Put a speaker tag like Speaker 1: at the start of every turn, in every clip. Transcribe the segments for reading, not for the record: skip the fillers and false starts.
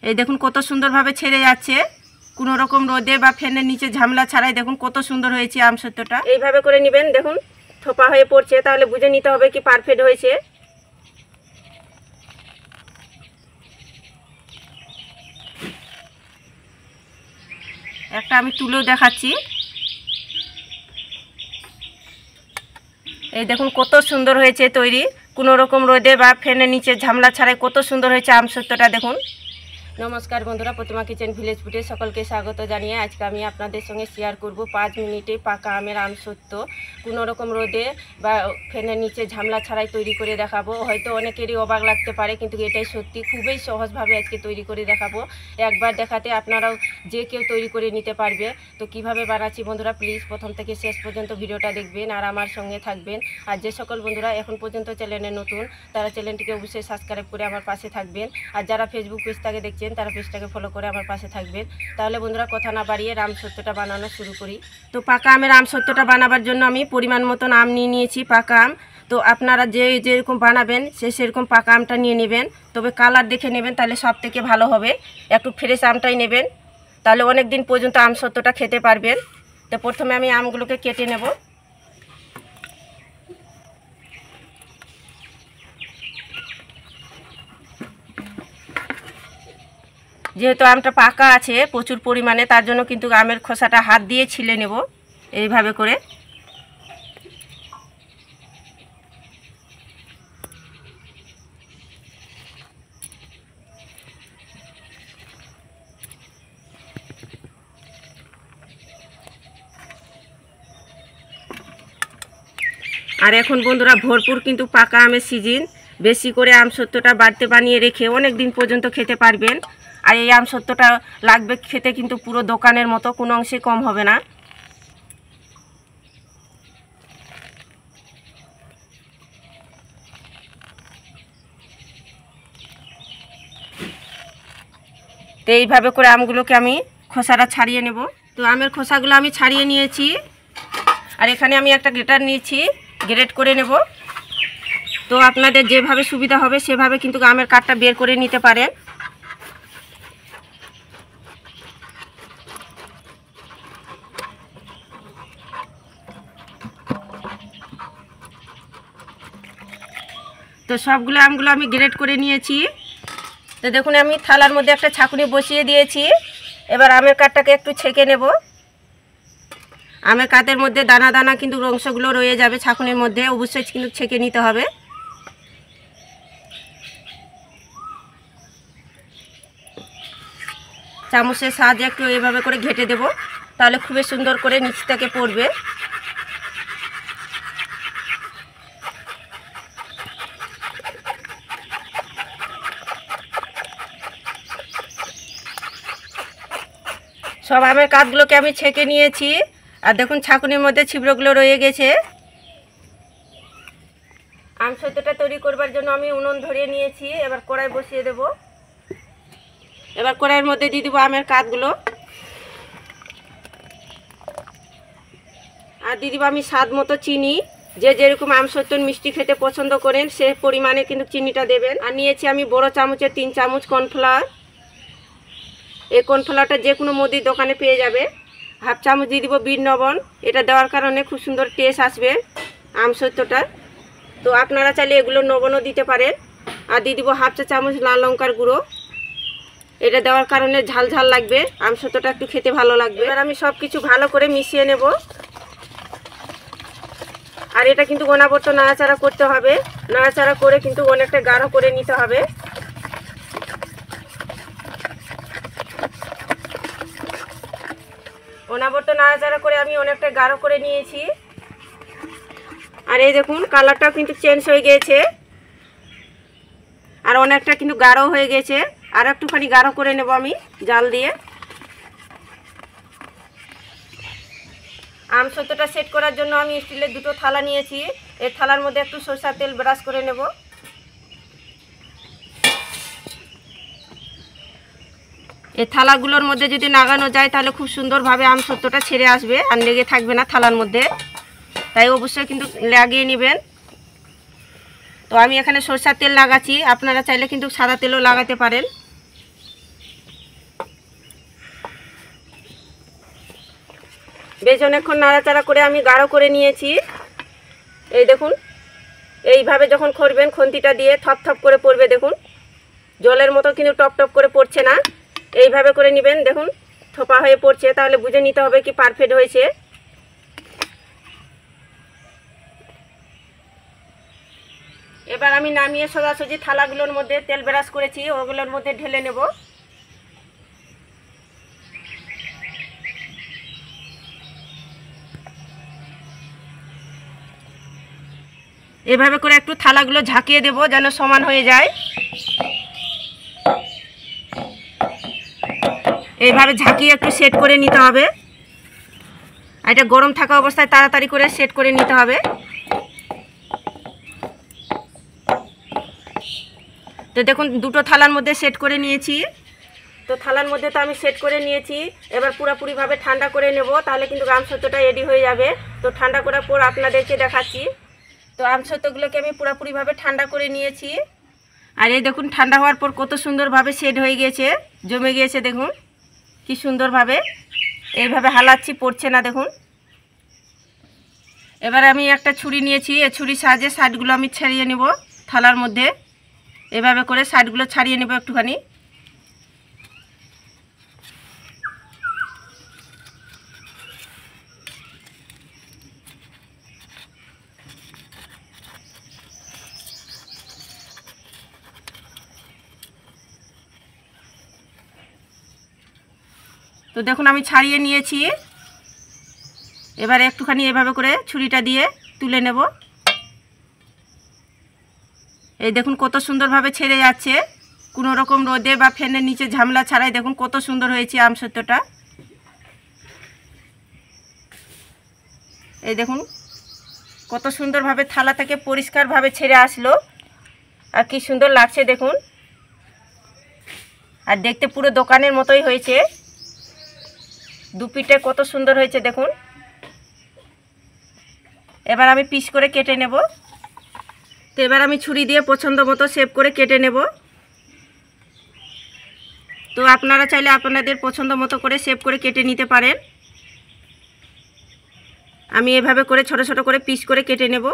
Speaker 1: এই দেখুন কত সুন্দরভাবে ছেড়ে যাচ্ছে, কোনো রকম রোদে বা ফ্যানের নিচে ঝামেলা ছাড়াই। দেখুন কত সুন্দর হয়েছে আমসত্ত্বটা। এইভাবে করে নেবেন, দেখুন থোপা হয়ে পড়ছে, তাহলে বুঝে নিতে হবে কি পারফেক্ট হয়েছে। একটা আমি তুলেও দেখাচ্ছি। এই দেখুন কত সুন্দর হয়েছে তৈরি, কোনো রকম রোদে বা ফ্যানের নিচে ঝামেলা ছাড়াই কত সুন্দর হয়েছে আমসত্ত্বটা দেখুন। নমস্কার বন্ধুরা, প্রতিমা কিচেন ভিলেজ ফুডে সকলকে স্বাগত জানিয়ে আজকে আমি আপনাদের সঙ্গে শেয়ার করব 5 মিনিটে পাকা আমের আমসত্ত্ব কোনো রকম রোদে বা ফ্যানের নিচে ঝামেলা ছাড়াই তৈরি করে দেখাবো। হয়তো অনেকেরই অবাক লাগতে পারে, কিন্তু এটাই সত্যি, খুবই সহজভাবে আজকে তৈরি করে দেখাবো। একবার দেখাতে আপনারাও যে কেউ তৈরি করে নিতে পারবে। তো কিভাবে বানাচ্ছি বন্ধুরা, প্লিজ প্রথম থেকে শেষ পর্যন্ত ভিডিওটা দেখবেন আর আমার সঙ্গে থাকবেন। আর যে সকল বন্ধুরা এখন পর্যন্ত চ্যানেলে নতুন, তারা চ্যানেলটিকে অবশ্যই সাবস্ক্রাইব করে আমার পাশে থাকবেন। আর যারা ফেসবুক পেজ থেকে দেখছেন তারা পেজটাকে ফলো করে আমার পাশে থাকবেন। তাহলে বন্ধুরা কথা না বাড়িয়ে আমসত্ত্বটা বানানো শুরু করি। তো পাকা আমের আমসত্ত্বটা বানাবার জন্য আমি পরিমাণ মতন আম নিয়ে নিয়েছি, পাকা আম। তো আপনারা যেরকম বানাবেন সেরকম পাকা আমটা নিয়ে নেবেন, তবে কালার দেখে নেবেন, তাহলে সব থেকে ভালো হবে। একটু ফ্রেশ আমটাই নেবেন, তাহলে অনেক দিন পর্যন্ত আমসত্ত্বটা খেতে পারবেন। তো প্রথমে আমি আমগুলোকে কেটে নেব। যেহেতু আমটা পাকা আছে প্রচুর পরিমাণে, তার জন্য কিন্তু আমের খোসাটা হাত দিয়ে ছিলে নেব এইভাবে করে। আর এখন বন্ধুরা ভরপুর কিন্তু পাকা আমের সিজন, বেশি করে আমসত্ত্বটা বাড়িতে বানিয়ে রেখে অনেক দিন পর্যন্ত খেতে পারবেন। আর এই আমসত্ত্বটা লাগবে খেতে কিন্তু পুরো দোকানের মতো, কোনো অংশে কম হবে না। তো এইভাবে করে আমগুলোকে আমি খোসাটা ছাড়িয়ে নেব। তো আমের খোসাগুলো আমি ছাড়িয়ে নিয়েছি, আর এখানে আমি একটা গ্রেটার নিয়েছি, গ্রেট করে নেব। তো আপনাদের যেভাবে সুবিধা হবে সেভাবে কিন্তু আমের কাঠটা বের করে নিতে পারেন। তো সবগুলো আমগুলো আমি গ্রেট করে নিয়েছি। তো দেখুন আমি থালার মধ্যে একটা ছাঁকুনি বসিয়ে দিয়েছি। এবার আমের কাঠটাকে একটু ছেঁকে নেব। আমের কাঠের মধ্যে দানা দানা কিন্তু অংশগুলো রয়ে যাবে, ছাঁকুনির মধ্যে অবশ্যই কিন্তু ছেঁকে নিতে হবে। চামচের সাহায্যে একটু এইভাবে করে ঘেঁটে দেব, তাহলে খুবই সুন্দর করে নিচ থেকে পড়বে। সব আমের কাঠগুলোকে আমি ছেঁকে নিয়েছি, আর দেখুন ছাঁকুনির মধ্যে ছিবড়োগুলো রয়ে গেছে। আমসত্ত্বটা তৈরি করবার জন্য আমি উনুন ধরিয়ে নিয়েছি। এবার কড়াই বসিয়ে দেব। এবার কড়াইয়ের মধ্যে দিয়ে দেবো আমের কাঠগুলো, আর দিয়ে দেবো আমি স্বাদ মতো চিনি। যে যেরকম আমসত্ত্ব মিষ্টি খেতে পছন্দ করেন সে পরিমাণে কিন্তু চিনিটা দেবেন। আর নিয়েছি আমি বড় চামচের 3 চামচ কর্নফ্লাওয়ার। এই কর্নফ্লাওয়ারটা যে কোনো মুদির দোকানে পেয়ে যাবে। হাফ চামচ দিয়ে দিব বিট লবণ, এটা দেওয়ার কারণে খুব সুন্দর টেস্ট আসবে আমসত্ত্বটা। তো আপনারা চাইলে এগুলো লবণও দিতে পারেন। আর দিয়ে দিব হাফ চা চামচ লাল লঙ্কার গুঁড়ো, এটা দেওয়ার কারণে ঝাল ঝাল লাগবে, আমসত্ত্বটা একটু খেতে ভালো লাগবে। এবার আমি সব কিছু ভালো করে মিশিয়ে নেব। আর এটা কিন্তু অনাবর্ত নাড়াচাড়া করতে হবে, নাড়াচাড়া করে কিন্তু অনেকটা গাঢ় করে নিতে হবে। অনাবর্ত নাড়াচাড়া করে আমি অনেকটা গাঢ় করে নিয়েছি। আর এই দেখুন কালারটাও কিন্তু চেঞ্জ হয়ে গিয়েছে, আর অনেকটা কিন্তু গাঢ় হয়ে গেছে। আর একটুখানি গাঢ় করে নেব আমি জাল দিয়ে। আমসত্ত্বটা সেট করার জন্য আমি স্টিলের 2টো থালা নিয়েছি। এই থালার মধ্যে একটু সরষের তেল ব্রাশ করে নেব। এই থালাগুলোর মধ্যে যদি লাগানো যায় তাহলে খুব সুন্দরভাবে আমসত্ত্বটা ছেড়ে আসবে, আর লেগে থাকবে না থালার মধ্যে, তাই অবশ্যই কিন্তু লাগিয়ে নেবেন। তো আমি এখানে সরষের তেল লাগাচ্ছি, আপনারা চাইলে কিন্তু সাদা তেলও লাগাতে পারেন। বেশ অনেকক্ষণ নাড়াচাড়া করে আমি গাঢ় করে নিয়েছি। এই দেখুন, এইভাবে যখন করবেন খুন্তিটা দিয়ে থপ থপ করে পড়বে। দেখুন জলের মতো কিন্তু টপ টপ করে পড়ছে না, এইভাবে করে নেবেন। দেখুন থোপা হয়ে পড়ছে, তাহলে বুঝে নিতে হবে কি পারফেক্ট হয়েছে। এবার আমি নামিয়ে সোজাসুজি থালাগুলোর মধ্যে তেল ব্রাশ করেছি ওগুলোর মধ্যে ঢেলে নেব। এভাবে করে একটু থালাগুলো ঝাঁকিয়ে দেব যেন সমান হয়ে যায়। এইভাবে ঝাঁকিয়ে একটু সেট করে নিতে হবে। আর এটা গরম থাকা অবস্থায় তাড়াতাড়ি করে সেট করে নিতে হবে। তো দেখুন দুটো থালার মধ্যে সেট করে নিয়েছি। তো থালার মধ্যে তো আমি সেট করে নিয়েছি। এবার পুরোপুরিভাবে ঠান্ডা করে নেব, তাহলে কিন্তু আমসত্ত্বটা রেডি হয়ে যাবে। তো ঠান্ডা করার পর আপনাদেরকে দেখাচ্ছি। তো আমসত্ত্বগুলোকে আমি পুরোপুরিভাবে ঠান্ডা করে নিয়েছি। আর এই দেখুন ঠান্ডা হওয়ার পর কত সুন্দরভাবে সেট হয়ে গিয়েছে, জমে গিয়েছে। দেখুন কি সুন্দরভাবে এইভাবে হালাচ্ছি, পড়ছে না। দেখুন এবার আমি একটা ছুরি নিয়েছি, এই ছুরির সাহায্যে সাইডগুলো আমি ছাড়িয়ে নেব থালার মধ্যে। এভাবে করে সাইডগুলো ছাড়িয়ে নেব একটুখানি। তো দেখুন আমি ছাড়িয়ে নিয়েছি। এবারে একটুখানি এভাবে করে ছুরিটা দিয়ে তুলে নেব। এই দেখুন কত সুন্দরভাবে ছেড়ে যাচ্ছে, কোনো রকম রোদে বা ফ্যানের নিচে ঝামেলা ছাড়াই। দেখুন কত সুন্দর হয়েছে আমসত্ত্বটা। এই দেখুন কত সুন্দরভাবে থালা থেকে পরিষ্কারভাবে ছেড়ে আসলো, আর কি সুন্দর লাগছে দেখুন। আর দেখতে পুরো দোকানের মতোই হয়েছে, দুপিঠে কত সুন্দর হয়েছে দেখুন। এবার আমি পিস করে কেটে নেব। তো এবার আমি ছুরি দিয়ে পছন্দ মতো শেপ করে কেটে নেব। তো আপনারা চাইলে আপনাদের পছন্দ মতো করে শেপ করে কেটে নিতে পারেন। আমি এভাবে করে ছোট ছোট করে পিস করে কেটে নেব।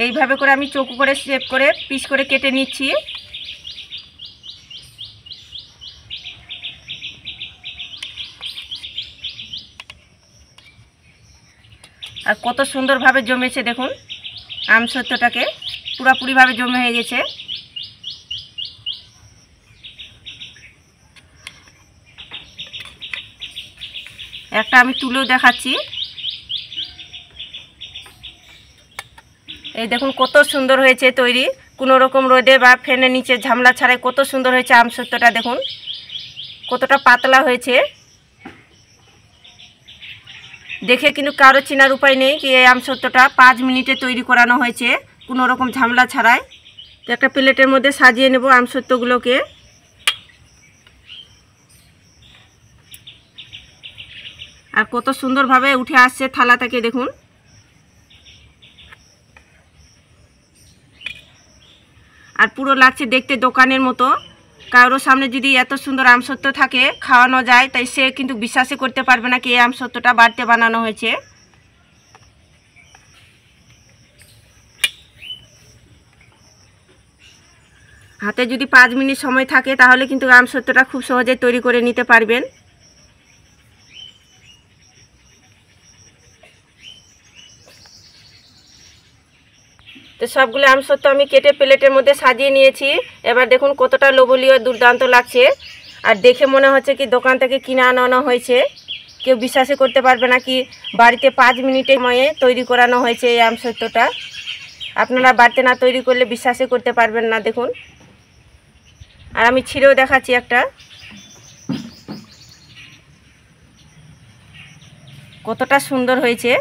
Speaker 1: এইভাবে করে আমি চৌকো করে শেপ করে পিস করে কেটে নিচ্ছি। আর কত সুন্দরভাবে জমেছে দেখুন, আমসত্ত্বটাকে পুরোপুরিভাবে জমে হয়ে গেছে। একটা আমি তুলেও দেখাচ্ছি। এই দেখুন কত সুন্দর হয়েছে তৈরি, কোনো রকম রোদে বা ফ্যানের নিচে ঝামেলা ছাড়াই কত সুন্দর হয়েছে আমসত্ত্বটা। দেখুন কতটা পাতলা হয়েছে, দেখে কিন্তু কারো চেনার উপায় নেই কি এই আমসত্ত্বটা 5 মিনিটে তৈরি করানো হয়েছে কোনো রকম ঝামেলা ছাড়াই। তো একটা প্লেটের মধ্যে সাজিয়ে নেব আমসত্ত্বগুলোকে। আর কত সুন্দরভাবে উঠে আসছে থালা থেকে দেখুন। আর পুরো লাগছে দেখতে দোকানের মতো। কারোর সামনে যদি এত সুন্দর আমসত্ত্ব থাকে খাওয়ানো যায়, তাই সে কিন্তু বিশ্বাসই করতে পারবে না কি এই আমসত্ত্বটা বাড়িতে বানানো হয়েছে। হাতে যদি 5 মিনিট সময় থাকে তাহলে কিন্তু আমসত্ত্বটা খুব সহজে তৈরি করে নিতে পারবেন। তো সবগুলো আমসত্ত্ব আমি কেটে প্লেটের মধ্যে সাজিয়ে নিয়েছি। এবার দেখুন কতটা লোভনীয় দুর্দান্ত লাগছে, আর দেখে মনে হচ্ছে কি দোকান থেকে কিনে আনানো হয়েছে। কেউ বিশ্বাসই করতে পারবে না কি বাড়িতে 5 মিনিটের সময়ে তৈরি করানো হয়েছে এই আমসত্ত্বটা। আপনারা বাড়িতে না তৈরি করলে বিশ্বাসই করতে পারবেন না। দেখুন আর আমি ছিঁড়েও দেখাচ্ছি একটা, কতটা সুন্দর হয়েছে।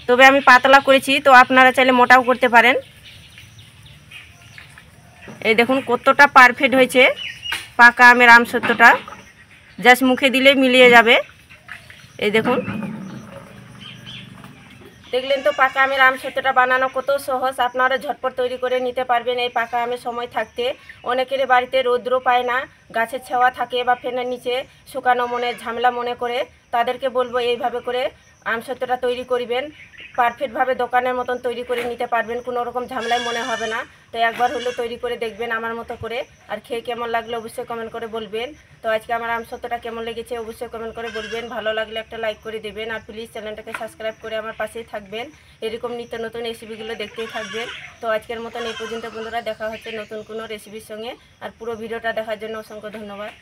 Speaker 1: তবে আমি পাতলা করেছি, তো আপনারা চাইলে মোটাও করতে পারেন। এই দেখুন কতটা পারফেক্ট হয়েছে পাকা আমের আমসত্ত্বটা। জাস্ট মুখে দিলে মিলিয়ে যাবে। এই দেখুন, দেখলেন তো পাকা আমের আমসত্ত্বটা বানানো কত সহজ। আপনারা ঝটপট তৈরি করে নিতে পারবেন এই পাকা আমের সময় থাকতে। অনেকের বাড়িতে রৌদ্র পায় না, গাছের ছাওয়া থাকে বা ফ্যানের নিচে শুকানো মনে ঝামেলা মনে করে, তাদেরকে বলবো এইভাবে করে আমসত্ত্বটা তৈরি করবেন। পারফেক্টভাবে দোকানের মতন তৈরি করে নিতে পারবেন, কোনো রকম ঝামেলায় মনে হবে না। তো একবার হলেও তৈরি করে দেখবেন আমার মতো করে, আর খেয়ে কেমন লাগলে অবশ্যই কমেন্ট করে বলবেন। তো আজকে আমার আমসত্ত্বটা কেমন লেগেছে অবশ্যই কমেন্ট করে বলবেন। ভালো লাগলে একটা লাইক করে দেবেন, আর প্লিজ চ্যানেলটাকে সাবস্ক্রাইব করে আমার পাশেই থাকবেন। এরকম নিত্য নতুন রেসিপিগুলো দেখতেই থাকবেন। তো আজকের মতন এই পর্যন্ত বন্ধুরা, দেখা হচ্ছে নতুন কোনো রেসিপির সঙ্গে। আর পুরো ভিডিওটা দেখার জন্য অসংখ্য ধন্যবাদ।